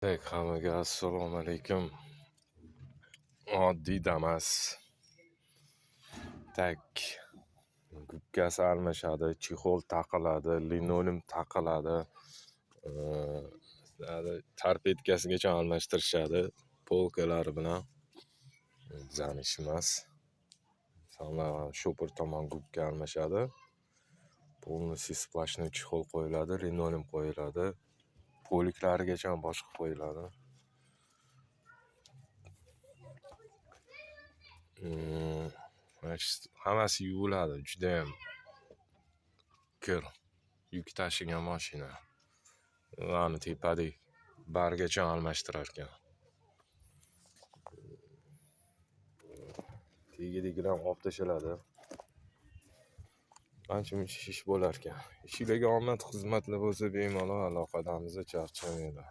Hammaga assalomu alaykum. Oddiy Damas. Gubkasi almashadi, chexol taqiladi, linoleum taqiladi, tarpetkasigacha almashtirishadi. Polkalari bilan bizani ishimiz. Shopir tomon gubka almashadi. Полностью splashni chexol qo'yiladi, linoleum qo'yiladi. Poliklarigacha boshqa qo'yiladi. Hammasi yuviladi, judayam ko'r. Yuk tashigan mashina. Ularni tepadek bargacha almashtirar ekan. Tegidagilar olib tashiladi. Ancha-muncha ish bo'lar ekan. Ishingizga omad, xizmatlar bo'lsa bemalol aloqadamizda charchamaydi.